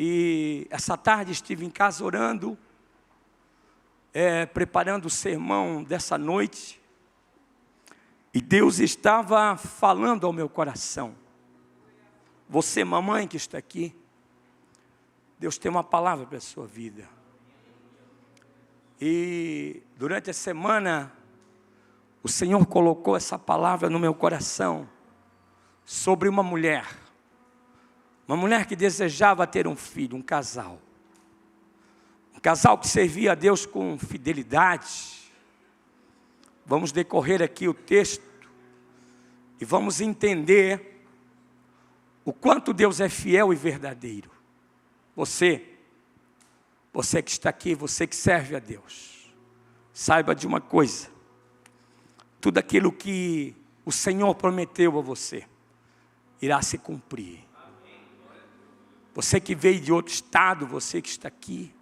E essa tarde estive em casa orando, preparando o sermão dessa noite. E Deus estava falando ao meu coração. Você, mamãe que está aqui, Deus tem uma palavra para a sua vida. E durante a semana, o Senhor colocou essa palavra no meu coração sobre uma mulher que desejava ter um filho, um casal que servia a Deus com fidelidade. Vamos decorrer aqui o texto e vamos entender o quanto Deus é fiel e verdadeiro. Você que está aqui, você que serve a Deus, saiba de uma coisa: tudo aquilo que o Senhor prometeu a você irá se cumprir. Você que veio de outro estado, você que está aqui,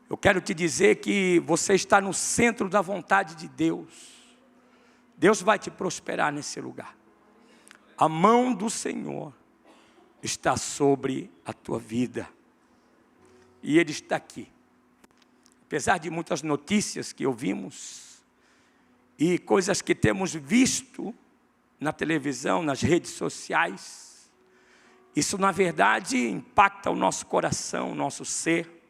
eu quero te dizer que você está no centro da vontade de Deus. Deus vai te prosperar nesse lugar. A mão do Senhor está sobre a tua vida. E Ele está aqui. Apesar de muitas notícias que ouvimos e coisas que temos visto na televisão, nas redes sociais, isso na verdade impacta o nosso coração, o nosso ser.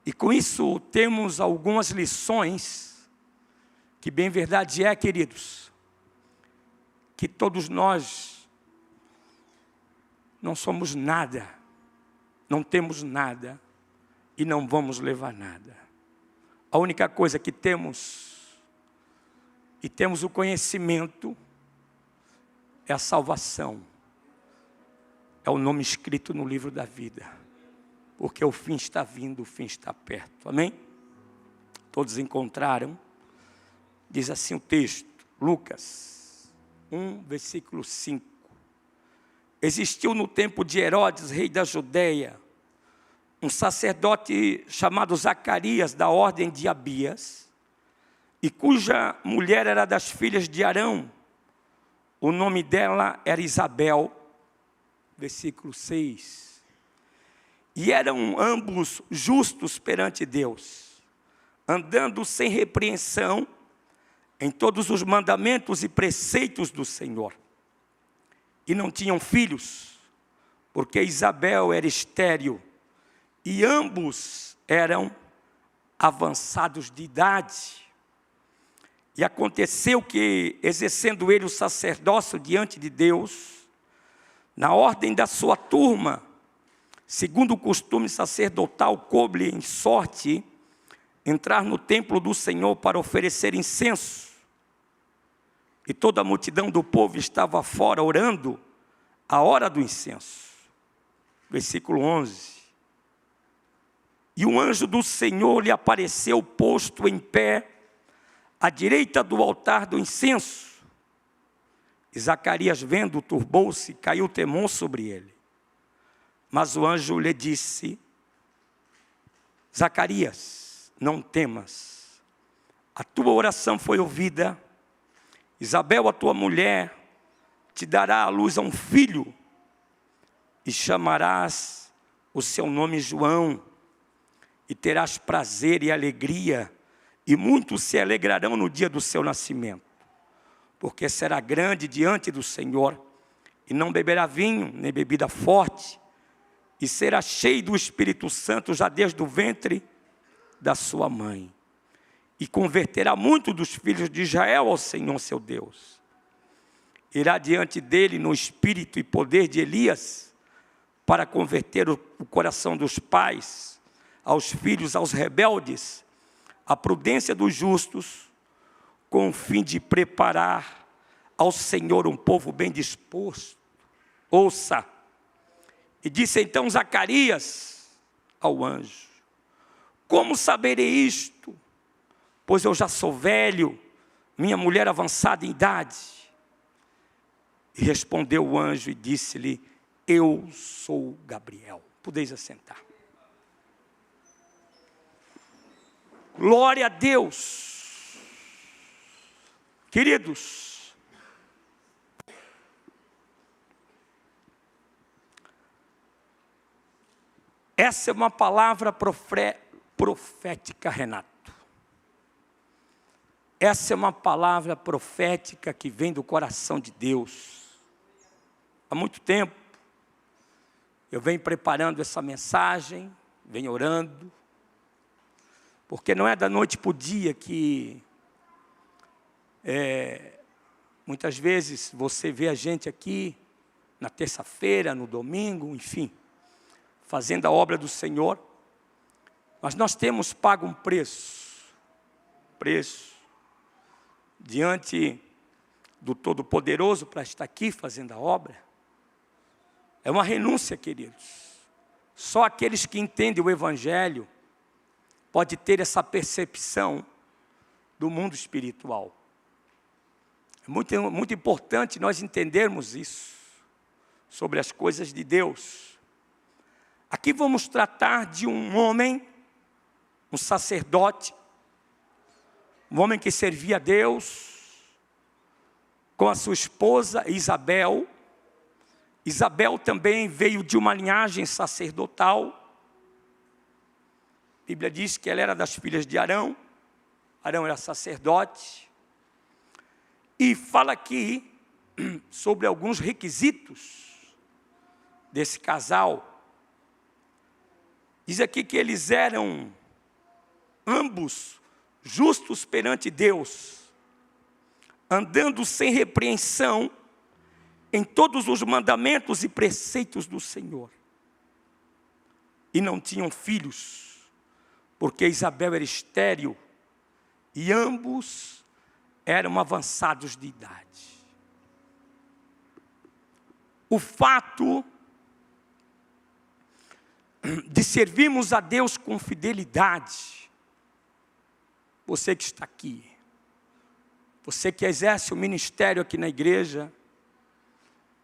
E com isso temos algumas lições, que bem verdade é, queridos, que todos nós não somos nada, não temos nada e não vamos levar nada. A única coisa que temos, e temos o conhecimento, é a salvação. É o nome escrito no livro da vida. Porque o fim está vindo, o fim está perto. Amém? Todos encontraram? Diz assim o texto, Lucas 1, versículo 5. Existiu no tempo de Herodes, rei da Judeia, um sacerdote chamado Zacarias, da ordem de Abias, e cuja mulher era das filhas de Arão. O nome dela era Isabel. Versículo 6. E eram ambos justos perante Deus, andando sem repreensão em todos os mandamentos e preceitos do Senhor. E não tinham filhos, porque Isabel era estéril, e ambos eram avançados de idade. E aconteceu que, exercendo ele o sacerdócio diante de Deus, na ordem da sua turma, segundo o costume sacerdotal, coube-lhe em sorte entrar no templo do Senhor para oferecer incenso. E toda a multidão do povo estava fora orando a hora do incenso. Versículo 11. E um anjo do Senhor lhe apareceu posto em pé à direita do altar do incenso. E Zacarias, vendo, turbou-se, caiu temor sobre ele. Mas o anjo lhe disse: Zacarias, não temas, a tua oração foi ouvida. Isabel, a tua mulher, te dará à luz a um filho, e chamarás o seu nome João, e terás prazer e alegria, e muitos se alegrarão no dia do seu nascimento, porque será grande diante do Senhor, e não beberá vinho, nem bebida forte, e será cheio do Espírito Santo já desde o ventre da sua mãe. E converterá muito dos filhos de Israel ao Senhor seu Deus. Irá diante dele no espírito e poder de Elias, para converter o coração dos pais aos filhos, aos rebeldes, a prudência dos justos, com o fim de preparar ao Senhor um povo bem disposto. Ouça. E disse então Zacarias ao anjo: como saberei isto? Pois eu já sou velho, minha mulher avançada em idade. E respondeu o anjo e disse-lhe: eu sou Gabriel. Podeis assentar. Glória a Deus. Queridos, Essa é uma palavra profética, Renato. Essa é uma palavra profética que vem do coração de Deus. Há muito tempo, eu venho preparando essa mensagem, venho orando, porque não é da noite para o dia que, muitas vezes, você vê a gente aqui, na terça-feira, no domingo, enfim, fazendo a obra do Senhor, mas nós temos pago um preço, diante do Todo-Poderoso para estar aqui fazendo a obra. É uma renúncia, queridos. Só aqueles que entendem o Evangelho pode ter essa percepção do mundo espiritual. É muito importante nós entendermos isso, sobre as coisas de Deus. Aqui vamos tratar de um homem, um sacerdote, um homem que servia a Deus, com a sua esposa Isabel. Isabel também veio de uma linhagem sacerdotal. A Bíblia diz que ela era das filhas de Arão. Arão era sacerdote. E fala aqui sobre alguns requisitos desse casal. Diz aqui que eles eram ambos justos perante Deus, andando sem repreensão em todos os mandamentos e preceitos do Senhor. E não tinham filhos, porque Isabel era estéril, e ambos eram avançados de idade. O fato de servirmos a Deus com fidelidade, você que está aqui, você que exerce o ministério aqui na igreja,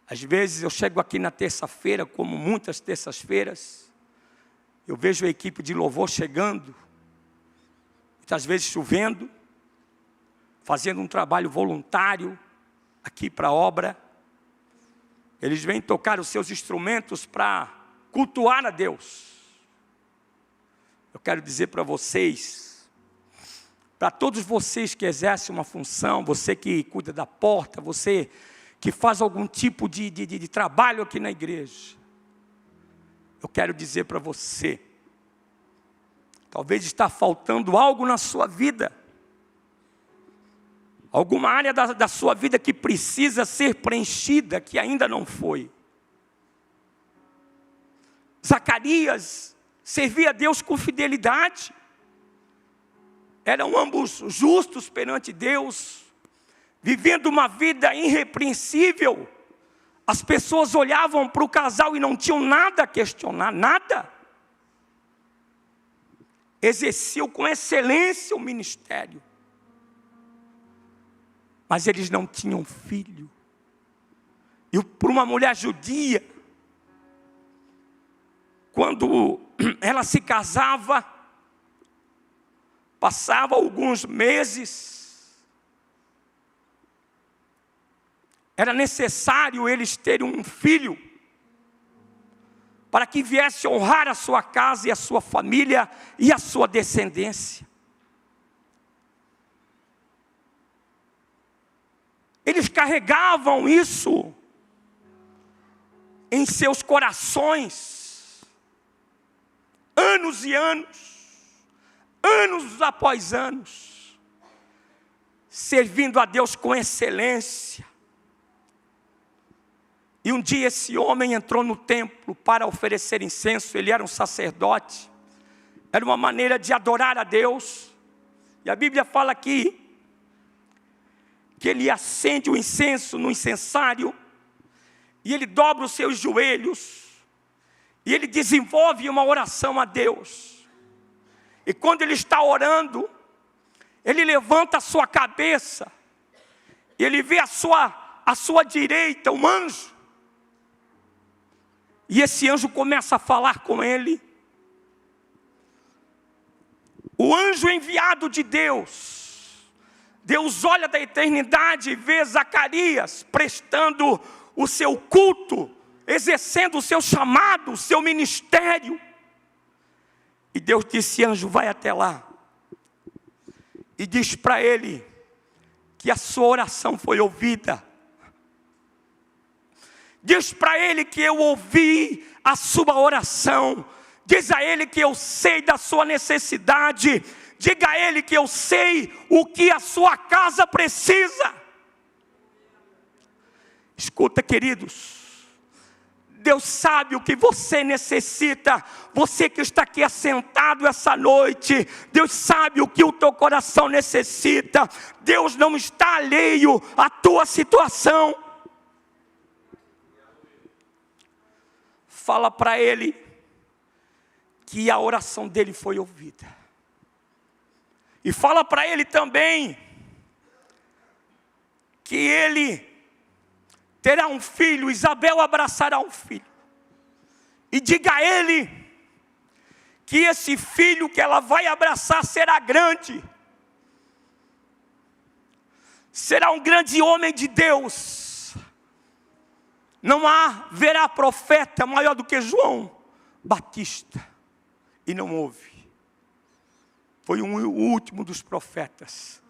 às vezes eu chego aqui na terça-feira, como muitas terças-feiras, eu vejo a equipe de louvor chegando, muitas vezes chovendo, fazendo um trabalho voluntário aqui para a obra. Eles vêm tocar os seus instrumentos para cultuar a Deus. Eu quero dizer para vocês, para todos vocês que exercem uma função, você que cuida da porta, você que faz algum tipo de trabalho aqui na igreja, eu quero dizer para você, talvez está faltando algo na sua vida, alguma área da sua vida que precisa ser preenchida, que ainda não foi. Zacarias servia a Deus com fidelidade, eram ambos justos perante Deus, vivendo uma vida irrepreensível. As pessoas olhavam para o casal e não tinham nada a questionar, nada. Exerciam com excelência o ministério. Mas eles não tinham filho. E para uma mulher judia, quando ela se casava, passava alguns meses, era necessário eles terem um filho, para que viesse honrar a sua casa e a sua família e a sua descendência. Eles carregavam isso em seus corações, anos e anos, anos após anos, servindo a Deus com excelência. E um dia esse homem entrou no templo para oferecer incenso, ele era um sacerdote, era uma maneira de adorar a Deus, e a Bíblia fala aqui, que ele acende o incenso no incensário, e ele dobra os seus joelhos, e ele desenvolve uma oração a Deus. E quando ele está orando, ele levanta a sua cabeça, e ele vê à sua direita um anjo, e esse anjo começa a falar com ele. O anjo enviado de Deus, Deus olha da eternidade e vê Zacarias prestando o seu culto, exercendo o seu chamado, o seu ministério. E Deus disse: anjo, vai até lá e diz para ele que a sua oração foi ouvida. Diz para ele que eu ouvi a sua oração. Diz a ele que eu sei da sua necessidade. Diga a ele que eu sei o que a sua casa precisa. Escuta, queridos, Deus sabe o que você necessita. Você que está aqui assentado essa noite, Deus sabe o que o teu coração necessita. Deus não está alheio à tua situação. Fala para ele que a oração dele foi ouvida. E fala para ele também que ele terá um filho, Isabel abraçará um filho. E diga a ele que esse filho que ela vai abraçar será grande. Será um grande homem de Deus. Não haverá profeta maior do que João Batista. E não houve. Foi o último dos profetas.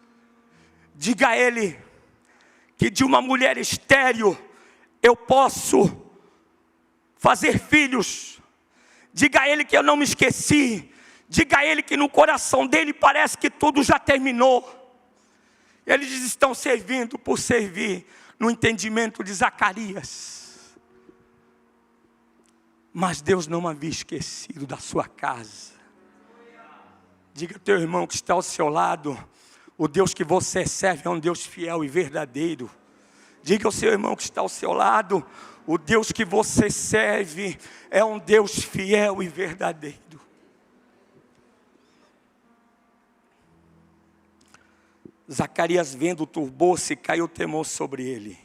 Diga a ele que de uma mulher estéril eu posso fazer filhos. Diga a ele que eu não me esqueci. Diga a ele que no coração dele parece que tudo já terminou. Eles estão servindo por servir, no entendimento de Zacarias. Mas Deus não havia esquecido da sua casa. Diga ao teu irmão que está ao seu lado: o Deus que você serve é um Deus fiel e verdadeiro. Diga ao seu irmão que está ao seu lado: o Deus que você serve é um Deus fiel e verdadeiro. Zacarias, vendo, turbou-se e caiu temor sobre ele.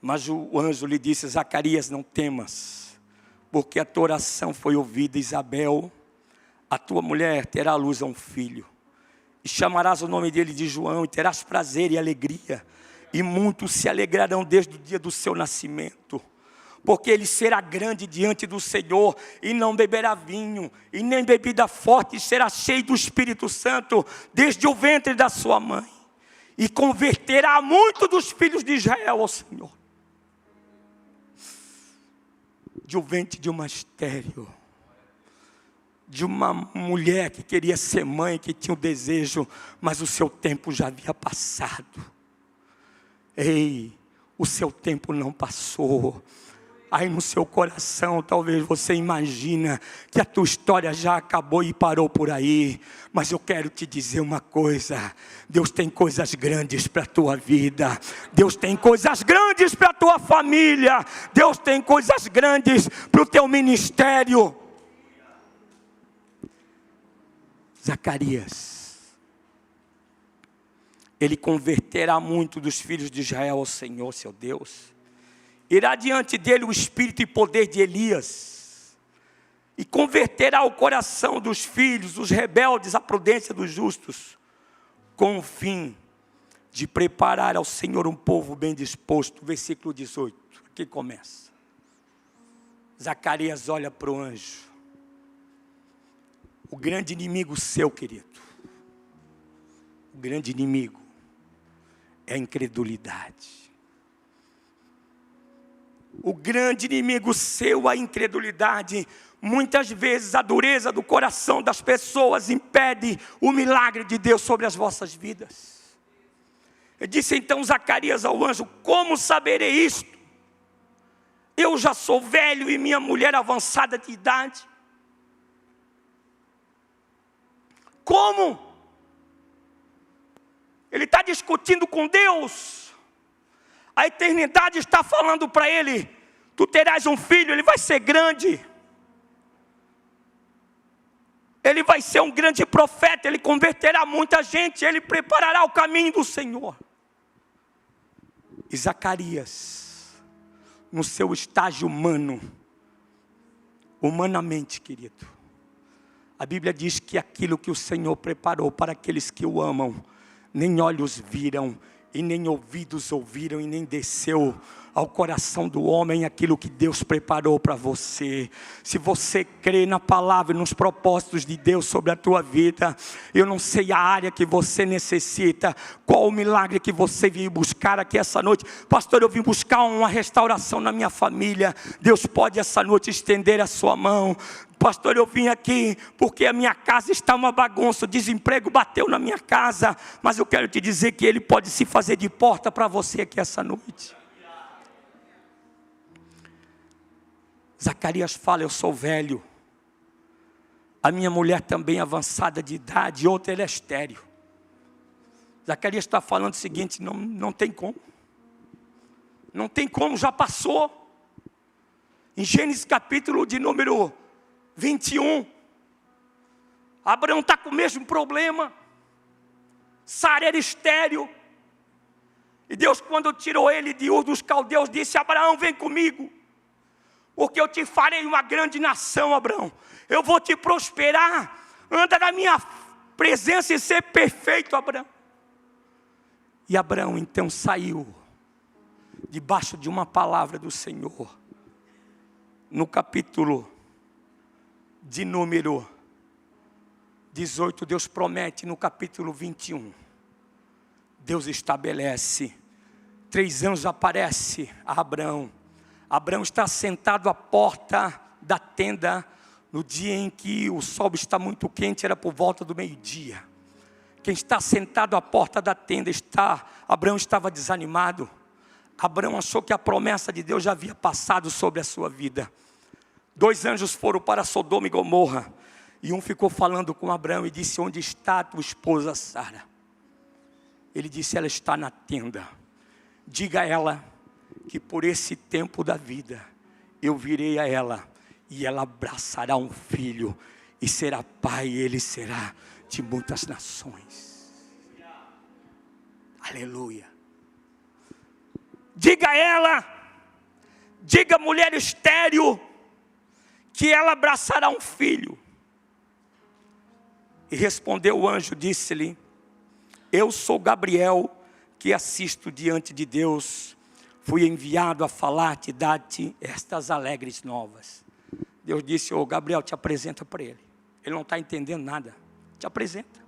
Mas o anjo lhe disse: Zacarias, não temas, porque a tua oração foi ouvida. Isabel, a tua mulher, terá à luz a um filho, e chamarás o nome dele de João, e terás prazer e alegria, e muitos se alegrarão desde o dia do seu nascimento, porque ele será grande diante do Senhor, e não beberá vinho, e nem bebida forte, e será cheio do Espírito Santo, desde o ventre da sua mãe, e converterá muitos dos filhos de Israel ao Senhor. De um ventre de uma estéril, de uma mulher que queria ser mãe, que tinha o desejo, mas o seu tempo já havia passado. Ei, o seu tempo não passou. Aí no seu coração, talvez você imagina que a tua história já acabou e parou por aí. Mas eu quero te dizer uma coisa: Deus tem coisas grandes para a tua vida. Deus tem coisas grandes para a tua família. Deus tem coisas grandes para o teu ministério. Zacarias, ele converterá muito dos filhos de Israel ao Senhor, seu Deus. Irá diante dele o espírito e poder de Elias, e converterá o coração dos filhos, dos rebeldes, à prudência dos justos, com o fim de preparar ao Senhor um povo bem disposto. Versículo 18, aqui começa. Zacarias olha para o anjo. O grande inimigo seu, querido, o grande inimigo é a incredulidade. O grande inimigo seu, a incredulidade. Muitas vezes a dureza do coração das pessoas impede o milagre de Deus sobre as vossas vidas. Disse então Zacarias ao anjo: como saberei isto? Eu já sou velho e minha mulher avançada de idade. Como? Ele está discutindo com Deus. A eternidade está falando para ele: tu terás um filho, ele vai ser grande. Ele vai ser um grande profeta, ele converterá muita gente, ele preparará o caminho do Senhor. E Zacarias, no seu estágio humano, humanamente, querido, a Bíblia diz que aquilo que o Senhor preparou para aqueles que o amam, nem olhos viram e nem ouvidos ouviram, e nem desceu ao coração do homem aquilo que Deus preparou para você. Se você crê na palavra e nos propósitos de Deus sobre a tua vida, eu não sei a área que você necessita, qual o milagre que você veio buscar aqui essa noite. Pastor, eu vim buscar uma restauração na minha família. Deus pode essa noite estender a sua mão. Pastor, eu vim aqui porque a minha casa está uma bagunça, o desemprego bateu na minha casa, mas eu quero te dizer que Ele pode se fazer de porta para você aqui essa noite. Zacarias fala, eu sou velho, a minha mulher também avançada de idade, outra ela é estéril. Zacarias está falando o seguinte, não tem como. Não tem como, já passou. Em Gênesis capítulo de número 21, Abraão está com o mesmo problema. Sara era estéril. E Deus, quando tirou ele de Ur dos Caldeus, disse, Abraão, vem comigo, porque eu te farei uma grande nação, Abraão. Eu vou te prosperar. Anda na minha presença e ser perfeito, Abraão. E Abraão então saiu, debaixo de uma palavra do Senhor. No capítulo de número 18, Deus promete no capítulo 21. Deus estabelece. 3 anos aparece a Abraão. Abraão está sentado à porta da tenda, no dia em que o sol está muito quente, era por volta do meio-dia. Quem está sentado à porta da tenda Abraão estava desanimado. Abraão achou que a promessa de Deus já havia passado sobre a sua vida. 2 anjos foram para Sodoma e Gomorra, e um ficou falando com Abraão e disse, onde está a tua esposa Sara? Ele disse, ela está na tenda. Diga a ela que por esse tempo da vida, eu virei a ela, e ela abraçará um filho, e será pai, e ele será de muitas nações. Aleluia. Diga a ela, diga a mulher estéril, que ela abraçará um filho. E respondeu o anjo, disse-lhe, eu sou Gabriel, que assisto diante de Deus, fui enviado a falar-te, dar-te estas alegres novas. Deus disse, Gabriel, te apresenta para ele. Ele não está entendendo nada, te apresenta.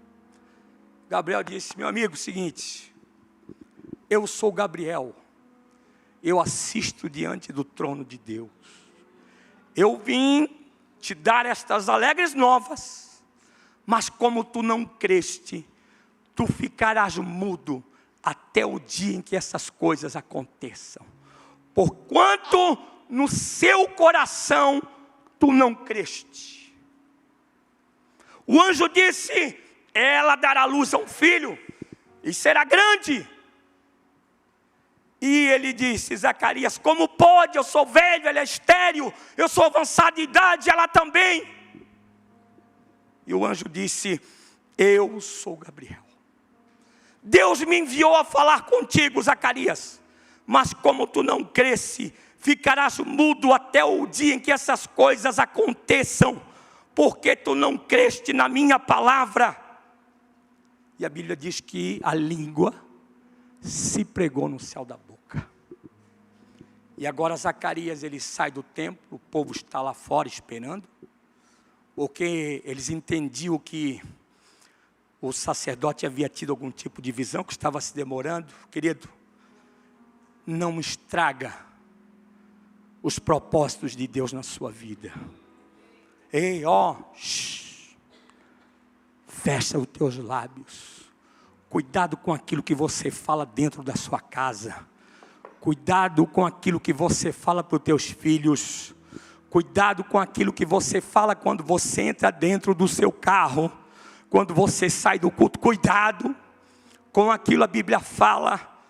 Gabriel disse, meu amigo, seguinte, eu sou Gabriel, eu assisto diante do trono de Deus. Eu vim te dar estas alegres novas, mas como tu não creste, tu ficarás mudo até o dia em que essas coisas aconteçam. Porquanto no seu coração tu não creste. O anjo disse, ela dará à luz a um filho, e será grande. E ele disse, Zacarias, como pode? Eu sou velho, ela é estéril, eu sou avançado de idade, ela também. E o anjo disse, eu sou Gabriel. Deus me enviou a falar contigo, Zacarias, mas como tu não cresce, ficarás mudo até o dia em que essas coisas aconteçam, porque tu não creste na minha palavra. E a Bíblia diz que a língua se pregou no céu da boca. E agora Zacarias, ele sai do templo, o povo está lá fora esperando, porque eles entendiam que o sacerdote havia tido algum tipo de visão, que estava se demorando. Querido, não estraga os propósitos de Deus na sua vida. Ei, fecha os teus lábios. Cuidado com aquilo que você fala dentro da sua casa. Cuidado com aquilo que você fala para os teus filhos. Cuidado com aquilo que você fala quando você entra dentro do seu carro. Quando você sai do culto. Cuidado com aquilo. A Bíblia fala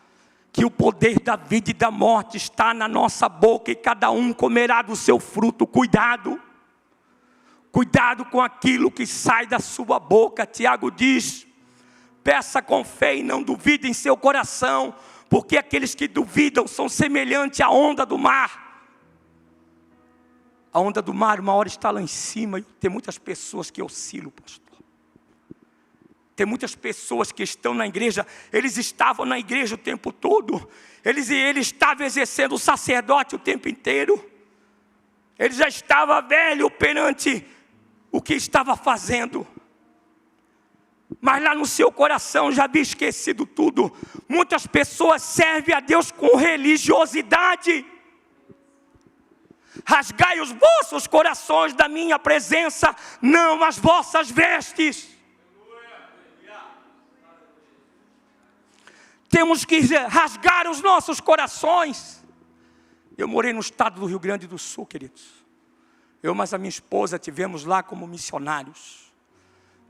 que o poder da vida e da morte está na nossa boca, e cada um comerá do seu fruto. Cuidado. Cuidado com aquilo que sai da sua boca. Tiago diz, peça com fé e não duvide em seu coração, porque aqueles que duvidam são semelhantes à onda do mar. A onda do mar uma hora está lá em cima, e tem muitas pessoas que oscilam, pastor. Tem muitas pessoas que estão na igreja, eles estavam na igreja o tempo todo, ele estava exercendo o sacerdote o tempo inteiro, ele já estava velho perante o que estava fazendo, mas lá no seu coração já havia esquecido tudo. Muitas pessoas servem a Deus com religiosidade. Rasgai os vossos corações da minha presença, não as vossas vestes. Temos que rasgar os nossos corações. Eu morei no estado do Rio Grande do Sul, queridos. Eu mais a minha esposa tivemos lá como missionários.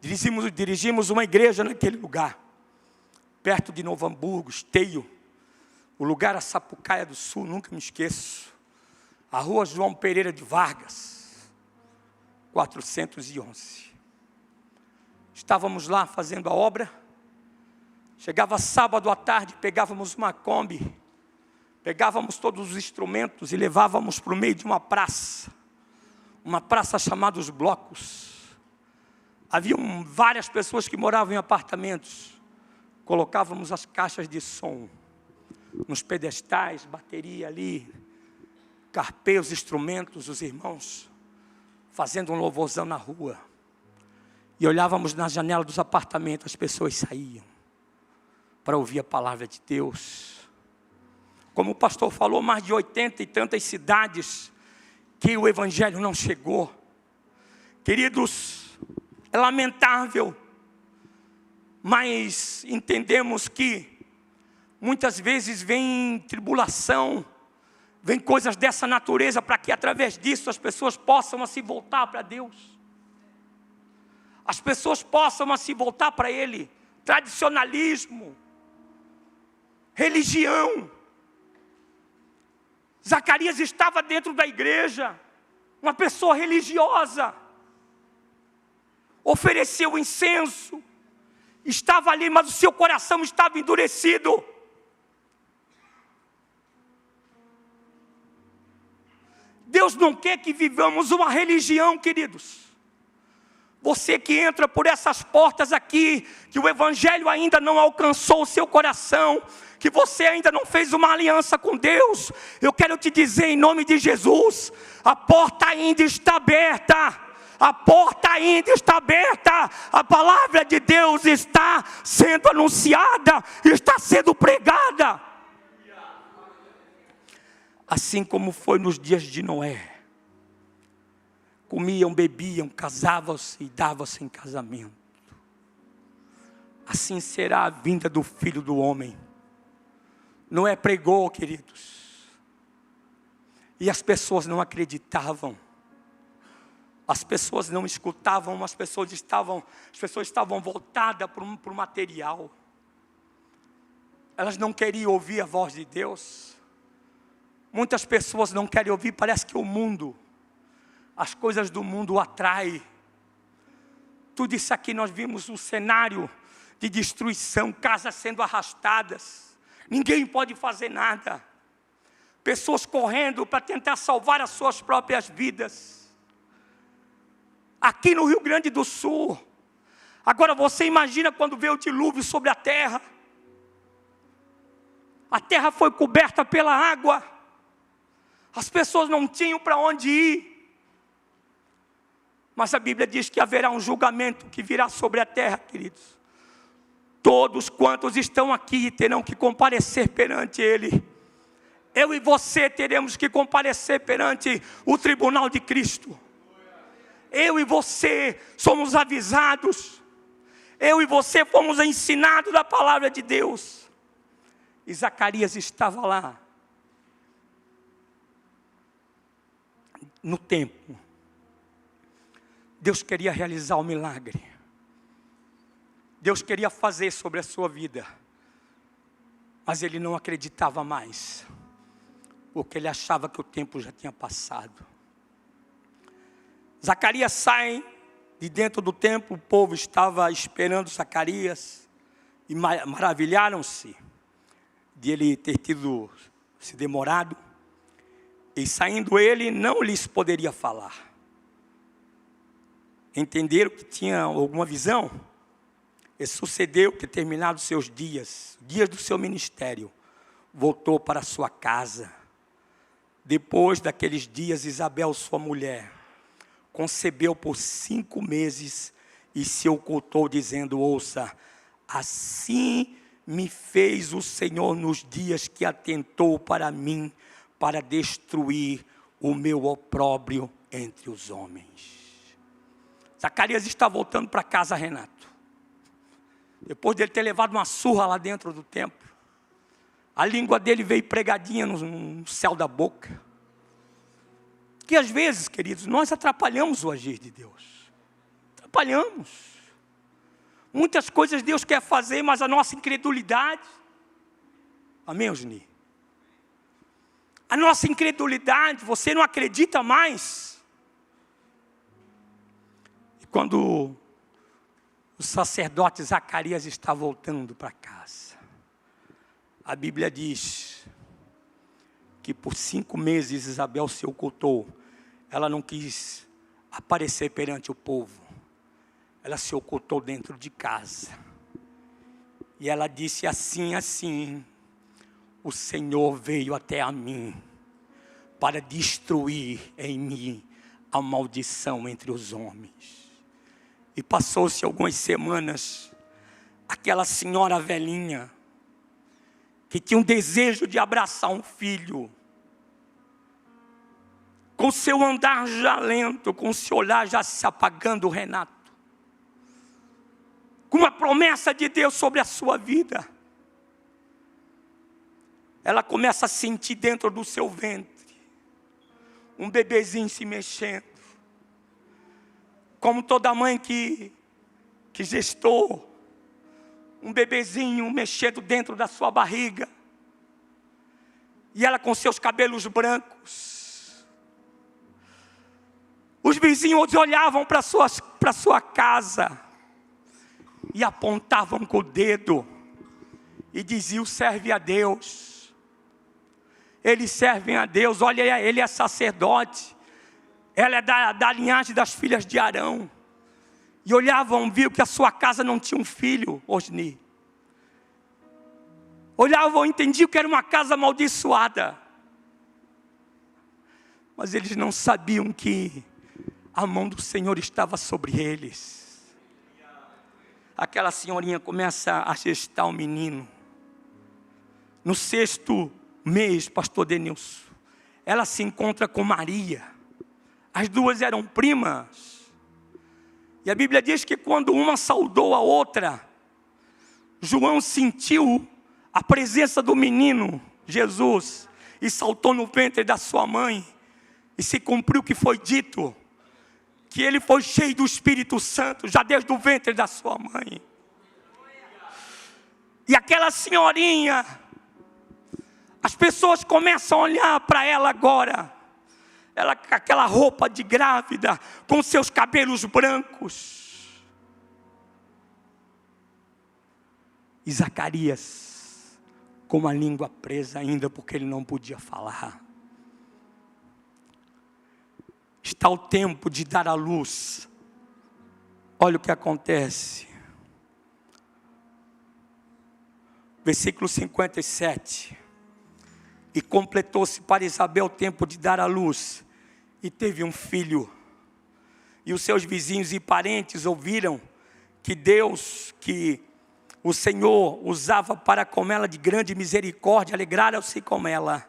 Dirigimos uma igreja naquele lugar, perto de Novo Hamburgo, Esteio. O lugar, a Sapucaia do Sul, nunca me esqueço. A rua João Pereira de Vargas, 411. Estávamos lá fazendo a obra. Chegava sábado à tarde, pegávamos uma Kombi, pegávamos todos os instrumentos e levávamos para o meio de uma praça chamada Os Blocos. Haviam várias pessoas que moravam em apartamentos. Colocávamos as caixas de som nos pedestais, bateria ali, carpei os instrumentos, os irmãos fazendo um louvorzão na rua. E olhávamos na janela dos apartamentos, as pessoas saíam para ouvir a palavra de Deus. Como o pastor falou, mais de 80 e tantas cidades que o evangelho não chegou. Queridos, é lamentável, mas entendemos que muitas vezes vem tribulação, vem coisas dessa natureza para que através disso as pessoas possam se voltar para Deus. As pessoas possam se voltar para Ele. Tradicionalismo, religião. Zacarias estava dentro da igreja, uma pessoa religiosa, ofereceu incenso, estava ali, mas o seu coração estava endurecido. Deus não quer que vivamos uma religião, queridos. Você que entra por essas portas aqui, que o evangelho ainda não alcançou o seu coração, que você ainda não fez uma aliança com Deus, eu quero te dizer em nome de Jesus, a porta ainda está aberta. A porta ainda está aberta. A palavra de Deus está sendo anunciada, está sendo pregada. Assim como foi nos dias de Noé. Comiam, bebiam, casavam-se e davam-se em casamento. Assim será a vinda do Filho do Homem. Noé pregou, queridos. E as pessoas não acreditavam. As pessoas não escutavam, as pessoas estavam voltadas para o material. Elas não queriam ouvir a voz de Deus. Muitas pessoas não querem ouvir, parece que o mundo, as coisas do mundo o atraem. Tudo isso aqui nós vimos um cenário de destruição, casas sendo arrastadas. Ninguém pode fazer nada. Pessoas correndo para tentar salvar as suas próprias vidas. Aqui no Rio Grande do Sul. Agora você imagina quando veio o dilúvio sobre a terra. A terra foi coberta pela água. As pessoas não tinham para onde ir. Mas a Bíblia diz que haverá um julgamento que virá sobre a terra, queridos. Todos quantos estão aqui terão que comparecer perante Ele. Eu e você teremos que comparecer perante o tribunal de Cristo. Eu e você somos avisados. Eu e você fomos ensinados da palavra de Deus. E Zacarias estava lá. No templo. Deus queria realizar o milagre. Deus queria fazer sobre a sua vida. Mas ele não acreditava mais. Porque ele achava que o tempo já tinha passado. Zacarias sai de dentro do templo. O povo estava esperando Zacarias. E maravilharam-se de ele ter se demorado. E saindo ele, não lhes poderia falar. Entenderam que tinha alguma visão? E sucedeu que, terminados seus dias do seu ministério, voltou para sua casa. Depois daqueles dias, Isabel, sua mulher, concebeu por 5 meses e se ocultou, dizendo: ouça, assim me fez o Senhor nos dias que atentou para mim, para destruir o meu opróbrio entre os homens. Zacarias está voltando para casa, Renato. Depois dele ter levado uma surra lá dentro do templo, a língua dele veio pregadinha no céu da boca. Que às vezes, queridos, nós atrapalhamos o agir de Deus. Atrapalhamos. Muitas coisas Deus quer fazer, mas a nossa incredulidade. Amém, Osni? A nossa incredulidade, você não acredita mais. E quando o sacerdote Zacarias está voltando para casa, a Bíblia diz que por 5 meses Isabel se ocultou. Ela não quis aparecer perante o povo. Ela se ocultou dentro de casa. E ela disse assim, assim: o Senhor veio até a mim para destruir em mim a maldição entre os homens. E passou-se algumas semanas, aquela senhora velhinha, que tinha um desejo de abraçar um filho, com seu andar já lento, com seu olhar já se apagando, Renato, com uma promessa de Deus sobre a sua vida, ela começa a sentir dentro do seu ventre um bebezinho se mexendo, como toda mãe que gestou, um bebezinho mexendo dentro da sua barriga, e ela com seus cabelos brancos. Os vizinhos olhavam para sua casa e apontavam com o dedo e diziam: serve a Deus. Eles servem a Deus. Olha, ele é sacerdote, ela é da linhagem das filhas de Arão. E olhavam, viam que a sua casa não tinha um filho, Osni. Olhavam, entendiam que era uma casa amaldiçoada. Mas eles não sabiam que a mão do Senhor estava sobre eles. Aquela senhorinha começa a gestar um menino. No 6º mês, pastor Denilson, ela se encontra com Maria. As duas eram primas. E a Bíblia diz que quando uma saudou a outra, João sentiu a presença do menino, Jesus, e saltou no ventre da sua mãe. E se cumpriu o que foi dito, que ele foi cheio do Espírito Santo, já desde o ventre da sua mãe. E aquela senhorinha, as pessoas começam a olhar para ela agora, ela com aquela roupa de grávida, com seus cabelos brancos. E Zacarias, com a língua presa ainda, porque ele não podia falar. Está o tempo de dar à luz. Olha o que acontece. Versículo 57. E completou-se para Isabel o tempo de dar à luz, e teve um filho. E os seus vizinhos e parentes ouviram que o Senhor usava para com ela de grande misericórdia, alegraram-se com ela.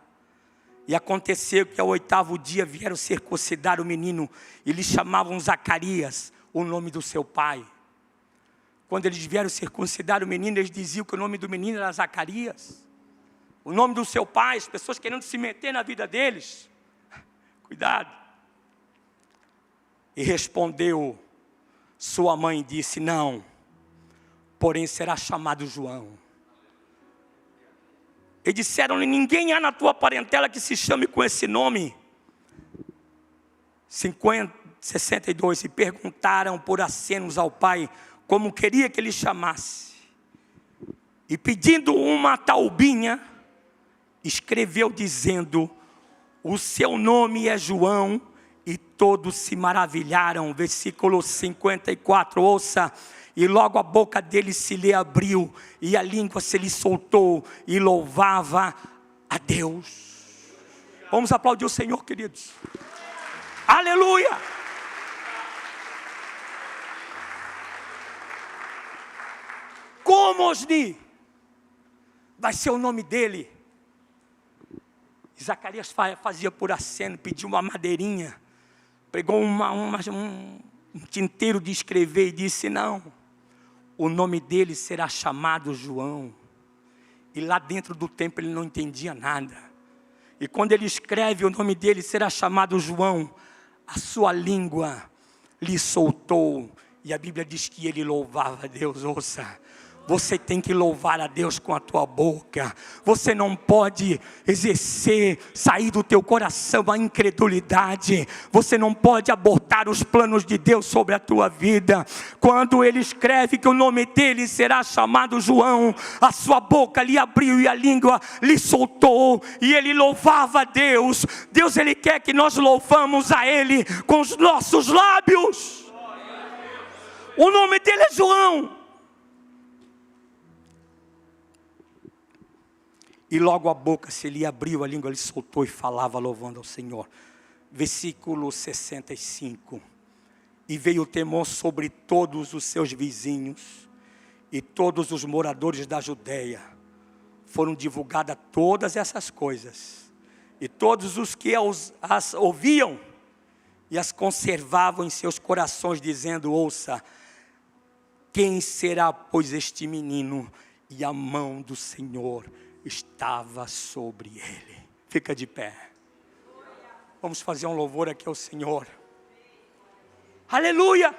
E aconteceu que ao 8º dia vieram circuncidar o menino, e lhe chamavam Zacarias, o nome do seu pai. Quando eles vieram circuncidar o menino, eles diziam que o nome do menino era Zacarias. O nome do seu pai, as pessoas querendo se meter na vida deles. Cuidado. E respondeu sua mãe e disse: não, porém será chamado João. E disseram-lhe: ninguém há na tua parentela que se chame com esse nome. 62. E perguntaram por acenos ao pai como queria que ele chamasse. E pedindo uma taubinha, escreveu dizendo: o seu nome é João. E todos se maravilharam. Versículo 54, ouça. e logo a boca dele se lhe abriu, e a língua se lhe soltou, e louvava a Deus. Vamos aplaudir o Senhor, queridos. Aleluia! Como Osni vai ser o nome dele? Zacarias fazia por aceno, pediu uma madeirinha, pegou um tinteiro de escrever e disse: não, o nome dele será chamado João. E lá dentro do templo ele não entendia nada. E quando ele escreve, o nome dele será chamado João, a sua língua lhe soltou, e a Bíblia diz que ele louvava a Deus. Ouça, você tem que louvar a Deus com a tua boca. Você não pode sair do teu coração a incredulidade. Você não pode abortar os planos de Deus sobre a tua vida. Quando ele escreve que o nome dele será chamado João, a sua boca lhe abriu e a língua lhe soltou, e ele louvava a Deus. Deus, ele quer que nós louvamos a ele com os nossos lábios. O nome dele é João. E logo a boca se lhe abriu, a língua lhe soltou e falava louvando ao Senhor. Versículo 65. E veio o temor sobre todos os seus vizinhos, e todos os moradores da Judeia. Foram divulgadas todas essas coisas. E todos os que as ouviam e as conservavam em seus corações, dizendo: ouça, quem será, pois, este menino? E a mão do Senhor estava sobre ele. Fica de pé. Vamos fazer um louvor aqui ao Senhor. Aleluia!